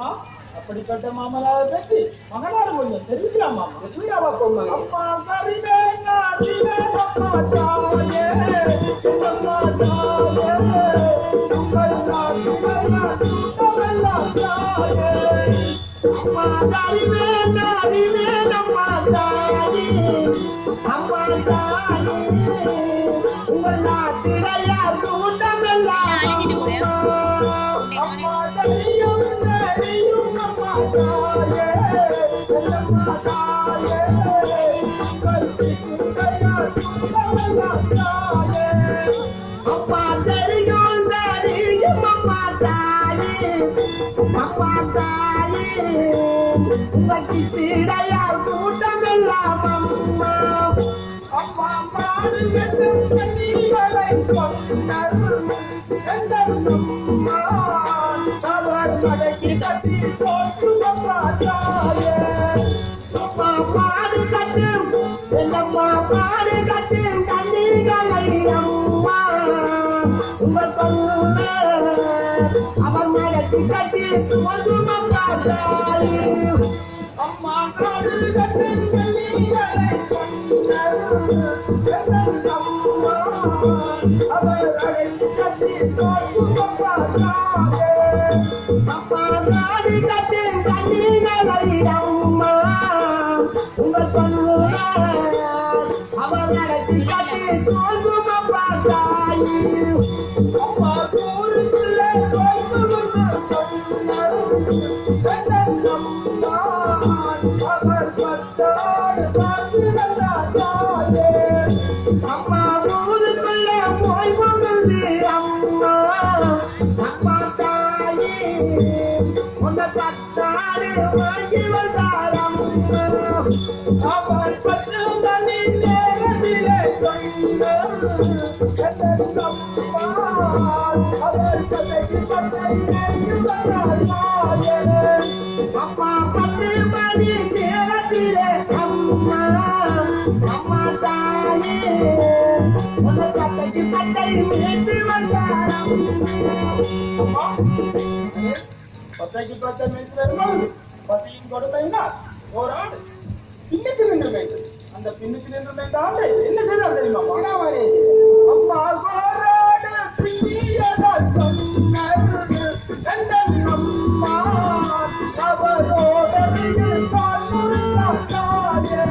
அம்மா அப்படிப்பட்ட மாமனாரை பற்றி மகனார் கொஞ்சம் தெரிவிக்கலாமா? தெரிவிக்கலாமா பொம்மை? அம்மா கரிவே நாதிவே அம்மா தாயே அம்மா தாயே உங்கள் நாட்டுமெல்லாம் தாயே அம்மா கரிவே நாதிவே அம்மா தாயே அம்மா தாயே உங்கள் நாட்டிலையா கூட்டமெல்லாம் அம்மா தெரியும் தெரியும் அம்மா தாயே அம்மா தாயே உங்கள் நாட்டிலையா கூட்டமெல்லாம் தாயே அம்மா தெரியும் தெரியும் அம்மா தாயே அம்மா தாயே உங்கள் நாட்டிலையா கூட்டமெல்லாம் அம்மா அம்மா மாடு என்னும் கண்ணிகளை கொண்டர் எந்தம்மா அவர் மடக்கி கட்டி போட்டு தாயே அம்மா மாடு கட்டும் எந்தம்மா மாடு கட்டும் கண்ணிகளை அம்மா உங்கள் கொள்ள அவர் மடக்கி கட்டி போட்டு தாயே அம்மா காடு கட்டும் கண்ணிகளை கொண்டர் எந்தம்மா அவர் அழைத்து கட்டி போட்டு தாயே அம்மா காடு கட்டும் கண்ணிகளை அம்மா உங்கள் கொள்ள அவர் அழைத்து கட்டி போட்டு தாயே அம்மா ஊருக்குள்ளே போட்டு சொன்னார் அவர் பத்தாடு பார்த்து தாயே அம்மா ஊருக்குள்ளே போய் போகுது அம்மா அம்மா தாயே உன்னை பத்தாடு வாங்கி வந்தார் அம்மா அவர் பத்து மணி நேரத்திலே சொன்னார் அம்மா அவர் கதைக்கு பத்தை அம்மா பத்து மணி நேரத்திலே அம்மா அம்மா தாயே உன்னை கதைக்கு பத்தை மீட்டு வந்தார் அம்மா பத்தைக்கு பத்தை மீட்டு வரும்போது பசியும் கொடுமையினால் ஒரு ஆடு பின்னுக்கு நின்று வேண்டும். அந்த பின்னுக்கு நின்று வேண்ட ஆண்டு என்ன செய்தால் தெரியுமா? அம்மா கோராடு பின்னியதால் சொன்னார் அம்மா அவரோட தாயே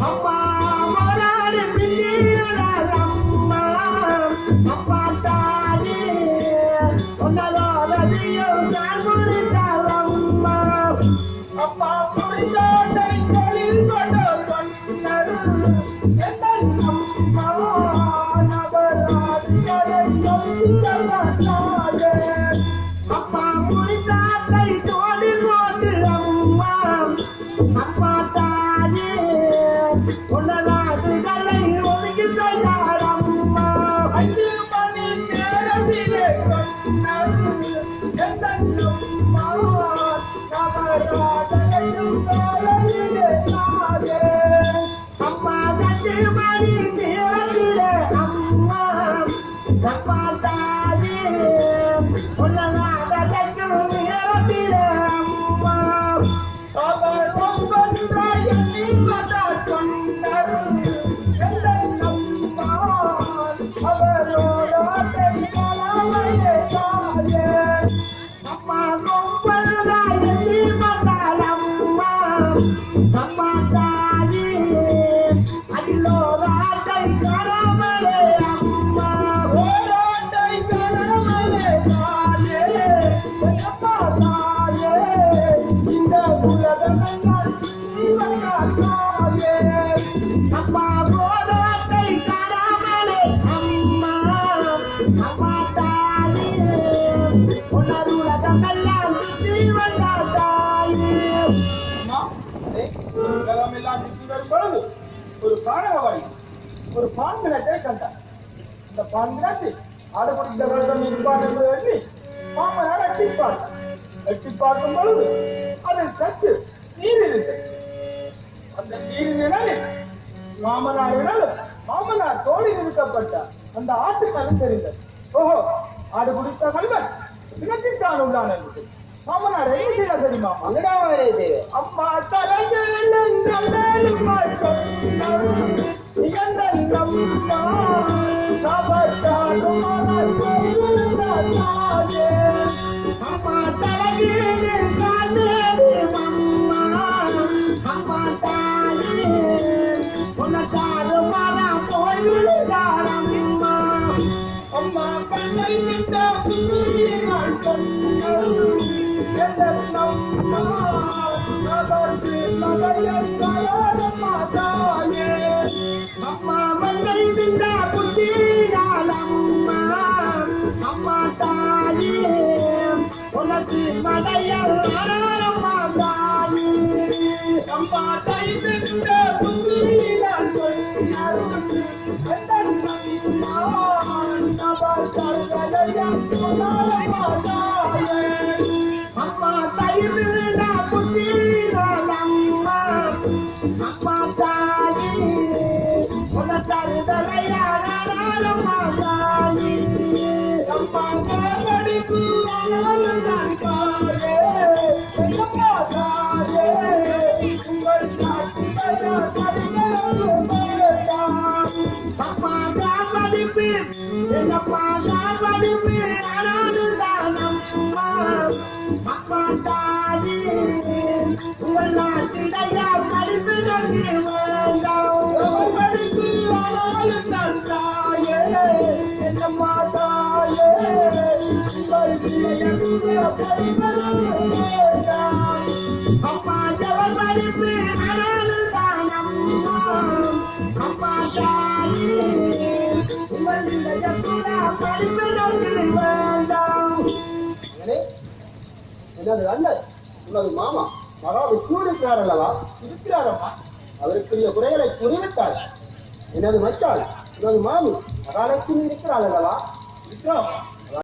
அம்மா கோராடு பின்னியதால் அம்மா அம்மா தாயே உன்னதோட நான் முறிந்தால் அம்மா அம்மா புரியாதை தொழில் கொண்டு சொன்னார் அம்மா நவராடிகளை தாயே அம்மா புரியாதை தொழில் கொண்டு அம்மா அம்மா தாயே உன்னதாதுகளை ஒதுக்கி செய்தார் அம்மா 5 மணி நேரத்திலே சொன்னார் அம்மா நவராடிகளையும் தாயே அம்மா 5 மணி நேரத்திலே அம்மா அம்மா தாயே உன்னதாதைக்கும் நேரத்திலே அம்மா அவர் 9 எண்ணி வந்தார் சொன்னார் அம்மா அவரோட கலாமையே தாயே அம்மா 9 எண்ணி வந்தார் அம்மா அம்மா தாயே அதிலோர ஆட்டை காணாமலே அம்மா ஓராட்டை காணாமலே தாயே அம்மா தாயே இந்த உலகமெல்லாம் சுற்றி வந்தார் தாயே அம்மா ஓராட்டை காணாமலே அம்மா அம்மா தாயே உன்னது உலகமெல்லாம் சுற்றி வந்தார் தாயே உலகமெல்லாம் சுற்றி வரும் பொழுது ஒரு காணகவாடி ஒரு பான்கிணத்தை கண்டார். அந்த பான்கிணத்தில் ஆடு குடித்தவர்களிடம் இருப்பார் என்று எண்ணி மாமனார் எட்டி பார்த்தார். எட்டி பார்க்கும் பொழுது அதில் சற்று நீர் இருந்தது. அந்த நீரின் நிழலில் மாமனார் தோளில் இருக்கப்பட்டார். அந்த ஆட்டுக்கரு தெரிந்தது. ஓஹோ, ஆடு குடித்த கல்வன் இனத்திற்கான உள்ளான் என்று மாமனார் என்ன தெரியுமா? என்னடா வேலை செய்வேன்? அம்மா தலையில் அம்மா தலையில் காலேரி அம்மா அம்மா தாயே உனக்காரு மாதா போய் விழுந்தாரம்மா அம்மா கண்ணை விட்ட புண்ணியால் கண்கள் என்னம்மா அதற்கு தலையில் கலரம்மா தாயே அம்மா மண்ணை தின்ற புத்தியால் அம்மா அம்மா தாயே உனக்கு மலையல் அம்மா தாயே அம்மா கை விட்ட புண்ணியால் கண்கள் என்னம்மா அதற்கு தலையில் கலரம்மா தாயே அம்மா தயிர்னா புத்தியால் அம்மா அம்மா தாயே உனக்கு தலையால் அம்மா தாயே அம்மா காவடிக்கு ஆனாலும் தாயே அம்மா தாயே உங்கள் சாட்சியா கடிதம் வேண்டாம் அப்பா காவடிப்பு என்னப்பா காவடிப்பு ஆனாலும் அம்மா அப்பா தாயே உங்கள் நாட்டிடையா படிப்பு நன்றி வேண்டாம் காவடிக்கு ஆனாலும் தாயே என்னம்மா தாயே உங்கள் பிள்ளைய கடிதம் வேண்டாம் அப்பா ஜவல் படிப்பு ஆனாலும் அம்மா அப்பா தாயே உங்கள் நிலையக்கூட படிப்பு நன்றி வேண்டாம். எனது அண்ணன் உனது மாமா மகா விஷ்ணு இருக்கிறார் அல்லவா? இருக்கிறாரம்மா அவருக்குரிய குறைகளை கூறிவிட்டாள். எனது மச்சாள் உனது மாமி மகாலட்சுமி இருக்கிறாள் அல்லவா? இருக்கிறாரம்மா